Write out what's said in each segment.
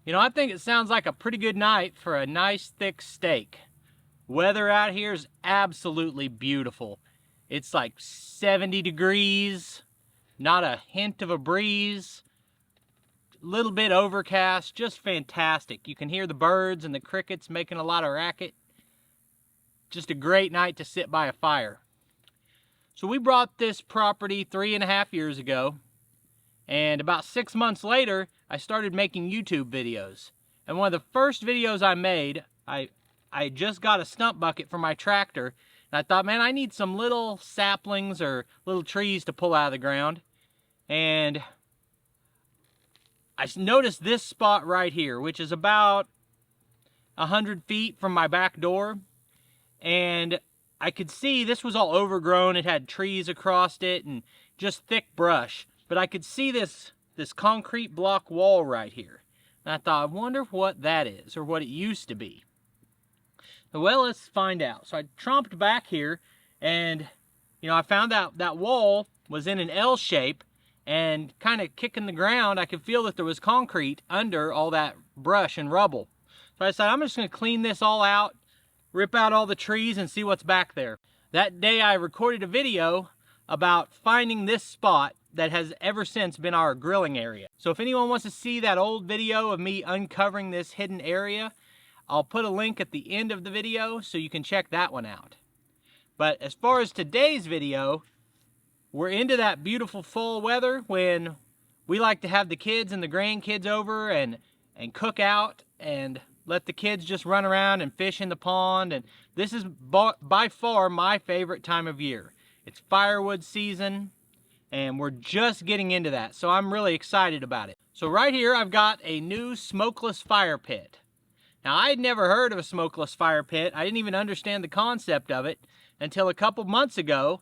You know, I think it sounds like a pretty good night for a nice thick steak. Weather out here is absolutely beautiful. It's like 70 degrees, not a hint of a breeze, a little bit overcast, just fantastic. You can hear the birds and the crickets making a lot of racket. Just a great night to sit by a fire. So we bought this property 3.5 years ago, and about 6 months later, I started making YouTube videos. And one of the first videos I made, I just got a stump bucket for my tractor, and I thought, man, I need some little saplings or little trees to pull out of the ground. And I noticed this spot right here, which is about 100 feet from my back door. And I could see this was all overgrown. It had trees across it and just thick brush. But I could see this concrete block wall right here. And I thought, I wonder what that is, or what it used to be. Well, let's find out. So I tromped back here, and I found out that wall was in an L shape, and kind of kicking the ground, I could feel that there was concrete under all that brush and rubble. So I decided I'm just going to clean this all out, rip out all the trees, and see what's back there. That day I recorded a video about finding this spot that has ever since been our grilling area. So if anyone wants to see that old video of me uncovering this hidden area, I'll put a link at the end of the video so you can check that one out. But as far as today's video, we're into that beautiful fall weather when we like to have the kids and the grandkids over and cook out and let the kids just run around and fish in the pond. And this is by far my favorite time of year. It's firewood season, and we're just getting into that, so I'm really excited about it. So right here I've got a new smokeless fire pit. Now, I had never heard of a smokeless fire pit. I didn't even understand the concept of it until a couple months ago.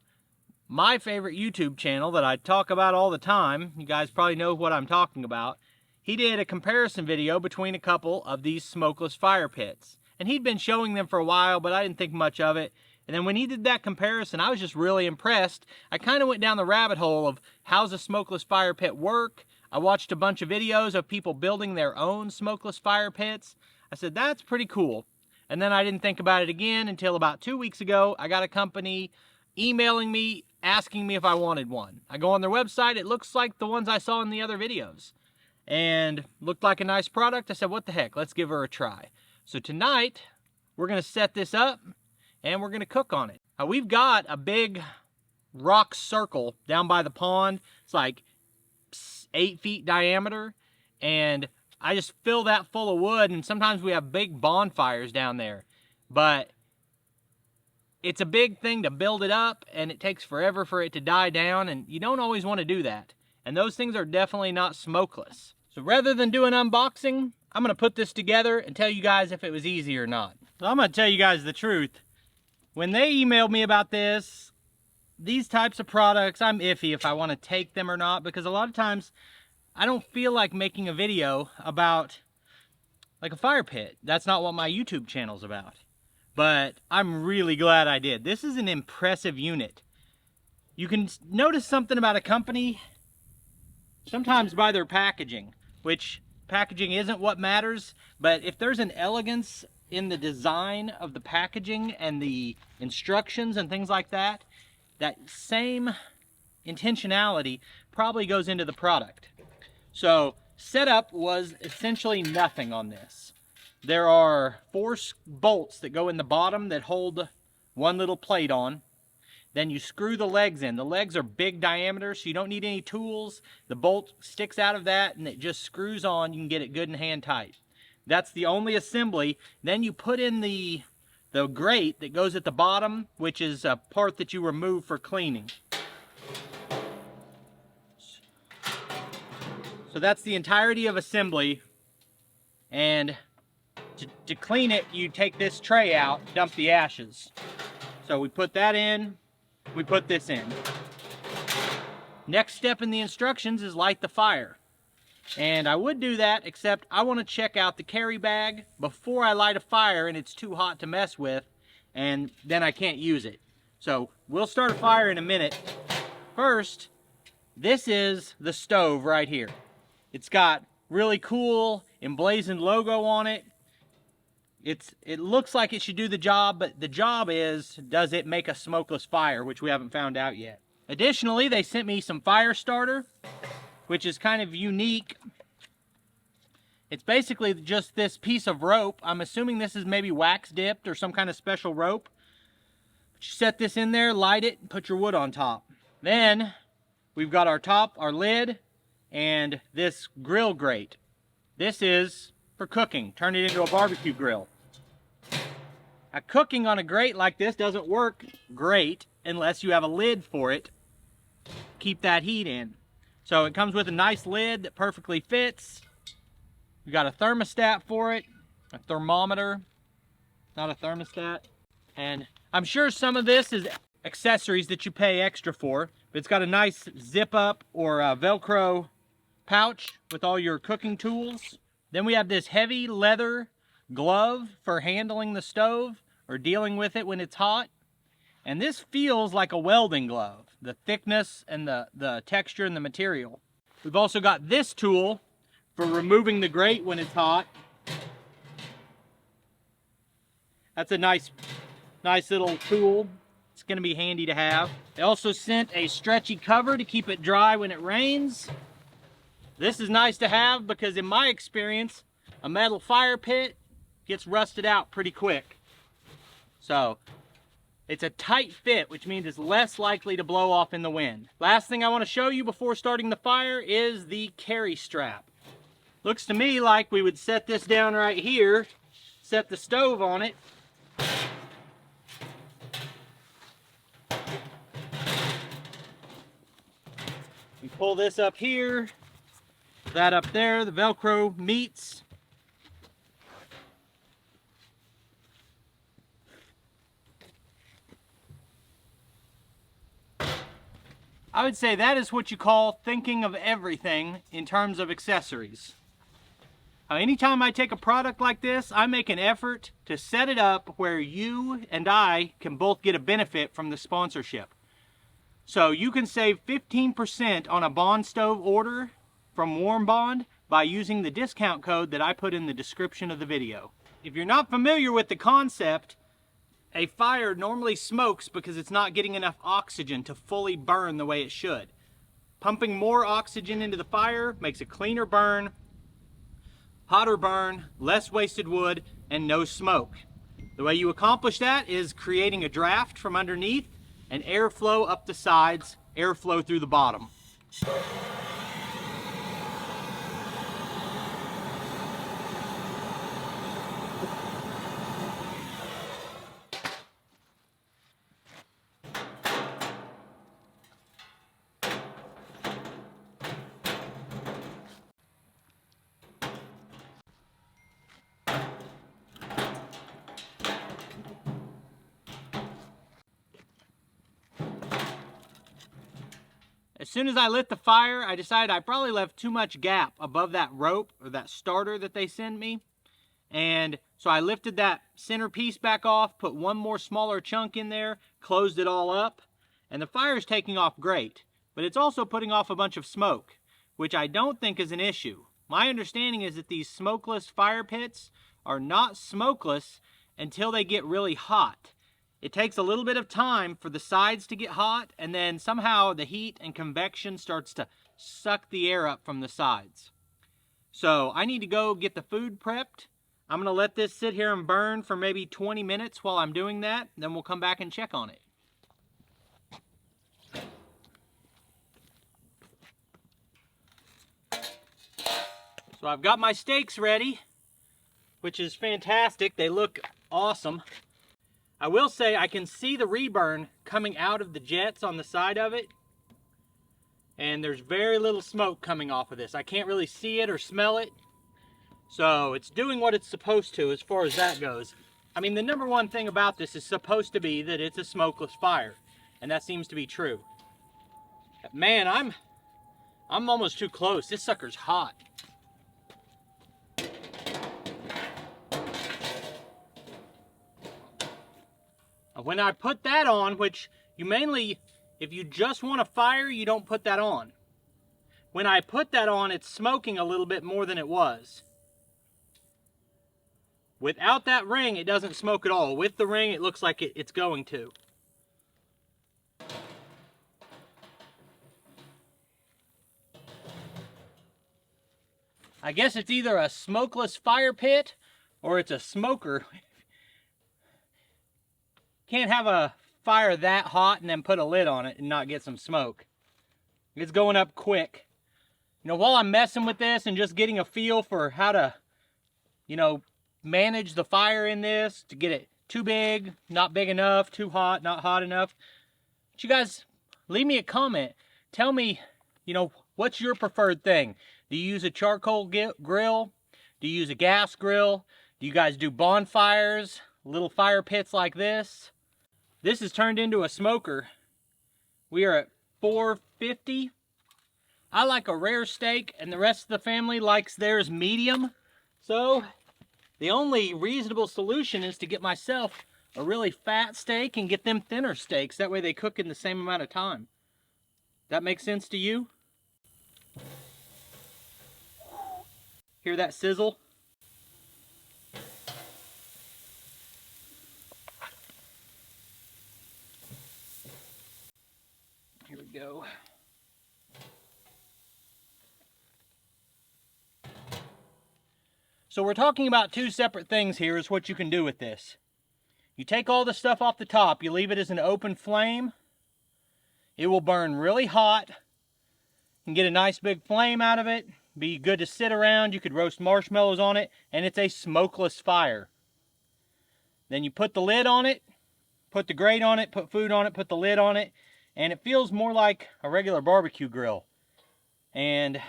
My favorite YouTube channel that I talk about all the time, you guys probably know what I'm talking about, he did a comparison video between a couple of these smokeless fire pits. And he'd been showing them for a while, but I didn't think much of it. And then when he did that comparison, I was just really impressed. I kind of went down the rabbit hole of how's a smokeless fire pit work. I watched a bunch of videos of people building their own smokeless fire pits. I said, that's pretty cool. And then I didn't think about it again until about 2 weeks ago. I got a company emailing me, asking me if I wanted one. I go on their website. It looks like the ones I saw in the other videos. And looked like a nice product. I said, what the heck, let's give her a try. So tonight, we're going to set this up, and we're going to cook on it. Now, we've got a big rock circle down by the pond. It's like 8 feet diameter, and I just fill that full of wood, and sometimes we have big bonfires down there. But it's a big thing to build it up, and it takes forever for it to die down, and you don't always want to do that. And those things are definitely not smokeless. So rather than do an unboxing, I'm going to put this together and tell you guys if it was easy or not. So I'm going to tell you guys the truth. When they emailed me about this, these types of products, I'm iffy if I want to take them or not, because a lot of times I don't feel like making a video about like a fire pit. That's not what my YouTube channel's about. But I'm really glad I did. This is an impressive unit. You can notice something about a company sometimes by their packaging, which packaging isn't what matters, but if there's an elegance in the design of the packaging and the instructions and things like that, that same intentionality probably goes into the product. So setup was essentially nothing on this. There are 4 bolts that go in the bottom that hold one little plate on. Then you screw the legs in. The legs are big diameter, so you don't need any tools. The bolt sticks out of that and it just screws on. You can get it good and hand tight. That's the only assembly. Then you put in the grate that goes at the bottom, which is a part that you remove for cleaning. So that's the entirety of assembly. And To clean it, you take this tray out, dump the ashes. So we put that in, we put this in. Next step in the instructions is light the fire. And I would do that, except I want to check out the carry bag before I light a fire and it's too hot to mess with, and then I can't use it. So we'll start a fire in a minute. First, this is the stove right here. It's got really cool emblazoned logo on it. It looks like it should do the job, but the job is, does it make a smokeless fire, which we haven't found out yet. Additionally, they sent me some fire starter, which is kind of unique. It's basically just this piece of rope. I'm assuming this is maybe wax dipped or some kind of special rope. But you set this in there, light it, and put your wood on top. Then we've got our top, our lid, and this grill grate. This is for cooking. Turn it into a barbecue grill. Now, cooking on a grate like this doesn't work great unless you have a lid for it. Keep that heat in. So it comes with a nice lid that perfectly fits. We got a thermostat for it, a thermometer, not a thermostat. And I'm sure some of this is accessories that you pay extra for, but it's got a nice zip up or a Velcro pouch with all your cooking tools. Then we have this heavy leather glove for handling the stove or dealing with it when it's hot. And this feels like a welding glove, the thickness and the texture and the material. We've also got this tool for removing the grate when it's hot. That's a nice little tool. It's gonna be handy to have. They also sent a stretchy cover to keep it dry when it rains. This is nice to have because in my experience, a metal fire pit gets rusted out pretty quick. So it's a tight fit, which means it's less likely to blow off in the wind. Last thing I want to show you before starting the fire is the carry strap. Looks to me like we would set this down right here, set the stove on it. We pull this up here, that up there, the Velcro meets. I would say that is what you call thinking of everything in terms of accessories. Anytime I take a product like this, I make an effort to set it up where you and I can both get a benefit from the sponsorship. So you can save 15% on a Bondstove order from Warmbond by using the discount code that I put in the description of the video. If you're not familiar with the concept, a fire normally smokes because it's not getting enough oxygen to fully burn the way it should. Pumping more oxygen into the fire makes a cleaner burn, hotter burn, less wasted wood, and no smoke. The way you accomplish that is creating a draft from underneath and airflow up the sides, airflow through the bottom. As soon as I lit the fire, I decided I probably left too much gap above that rope or that starter that they send me. And so I lifted that center piece back off, put one more smaller chunk in there, closed it all up, and the fire's taking off great. But it's also putting off a bunch of smoke, which I don't think is an issue. My understanding is that these smokeless fire pits are not smokeless until they get really hot. It takes a little bit of time for the sides to get hot, and then somehow the heat and convection starts to suck the air up from the sides. So I need to go get the food prepped. I'm going to let this sit here and burn for maybe 20 minutes while I'm doing that, then we'll come back and check on it. So I've got my steaks ready, which is fantastic. They look awesome. I will say I can see the reburn coming out of the jets on the side of it, and there's very little smoke coming off of this. I can't really see it or smell it, So it's doing what it's supposed to as far as that goes. I mean, the number one thing about this is supposed to be that it's a smokeless fire, and that seems to be true. Man, I'm almost too close. This sucker's hot. When I put that on, which you mainly, if you just want a fire, you don't put that on. When I put that on, it's smoking a little bit more than it was. Without that ring, it doesn't smoke at all. With the ring, it looks like it's going to. I guess it's either a smokeless fire pit or it's a smoker. Can't have a fire that hot and then put a lid on it and not get some smoke. It's going up quick. You know, while I'm messing with this and just getting a feel for how to, you know, manage the fire in this to get it too big, not big enough, too hot, not hot enough. But you guys, leave me a comment. Tell me, you know, what's your preferred thing? Do you use a charcoal grill? Do you use a gas grill? Do you guys do bonfires, little fire pits like this? This has turned into a smoker. We are at 450. I like a rare steak, and the rest of the family likes theirs medium. So the only reasonable solution is to get myself a really fat steak and get them thinner steaks. That way they cook in the same amount of time. That makes sense to you? Hear that sizzle? Here we go. So we're talking about two separate things here is what you can do with this. You take all the stuff off the top, you leave it as an open flame. It will burn really hot. You can get a nice big flame out of it. Be good to sit around. You could roast marshmallows on it, and it's a smokeless fire. Then you put the lid on it, put the grate on it, put food on it, put the lid on it, and it feels more like a regular barbecue grill. And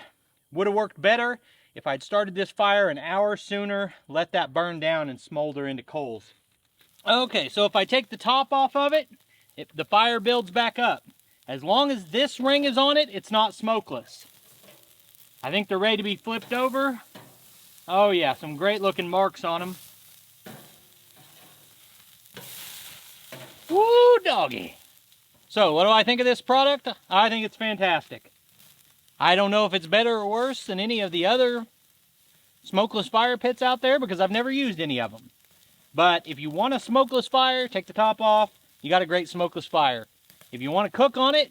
would have worked better if I'd started this fire an hour sooner, let that burn down and smolder into coals. Okay, so if I take the top off of it, the fire builds back up. As long as this ring is on it, it's not smokeless. I think they're ready to be flipped over. Oh yeah, some great looking marks on them. Woo, doggy. So what do I think of this product? I think it's fantastic. I don't know if it's better or worse than any of the other smokeless fire pits out there because I've never used any of them. But if you want a smokeless fire, take the top off, you got a great smokeless fire. If you want to cook on it,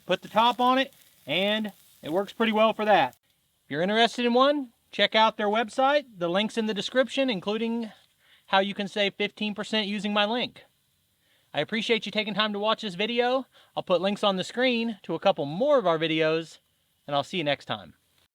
put the top on it, and it works pretty well for that. If you're interested in one, check out their website. The link's in the description, including how you can save 15% using my link. I appreciate you taking time to watch this video. I'll put links on the screen to a couple more of our videos, and I'll see you next time.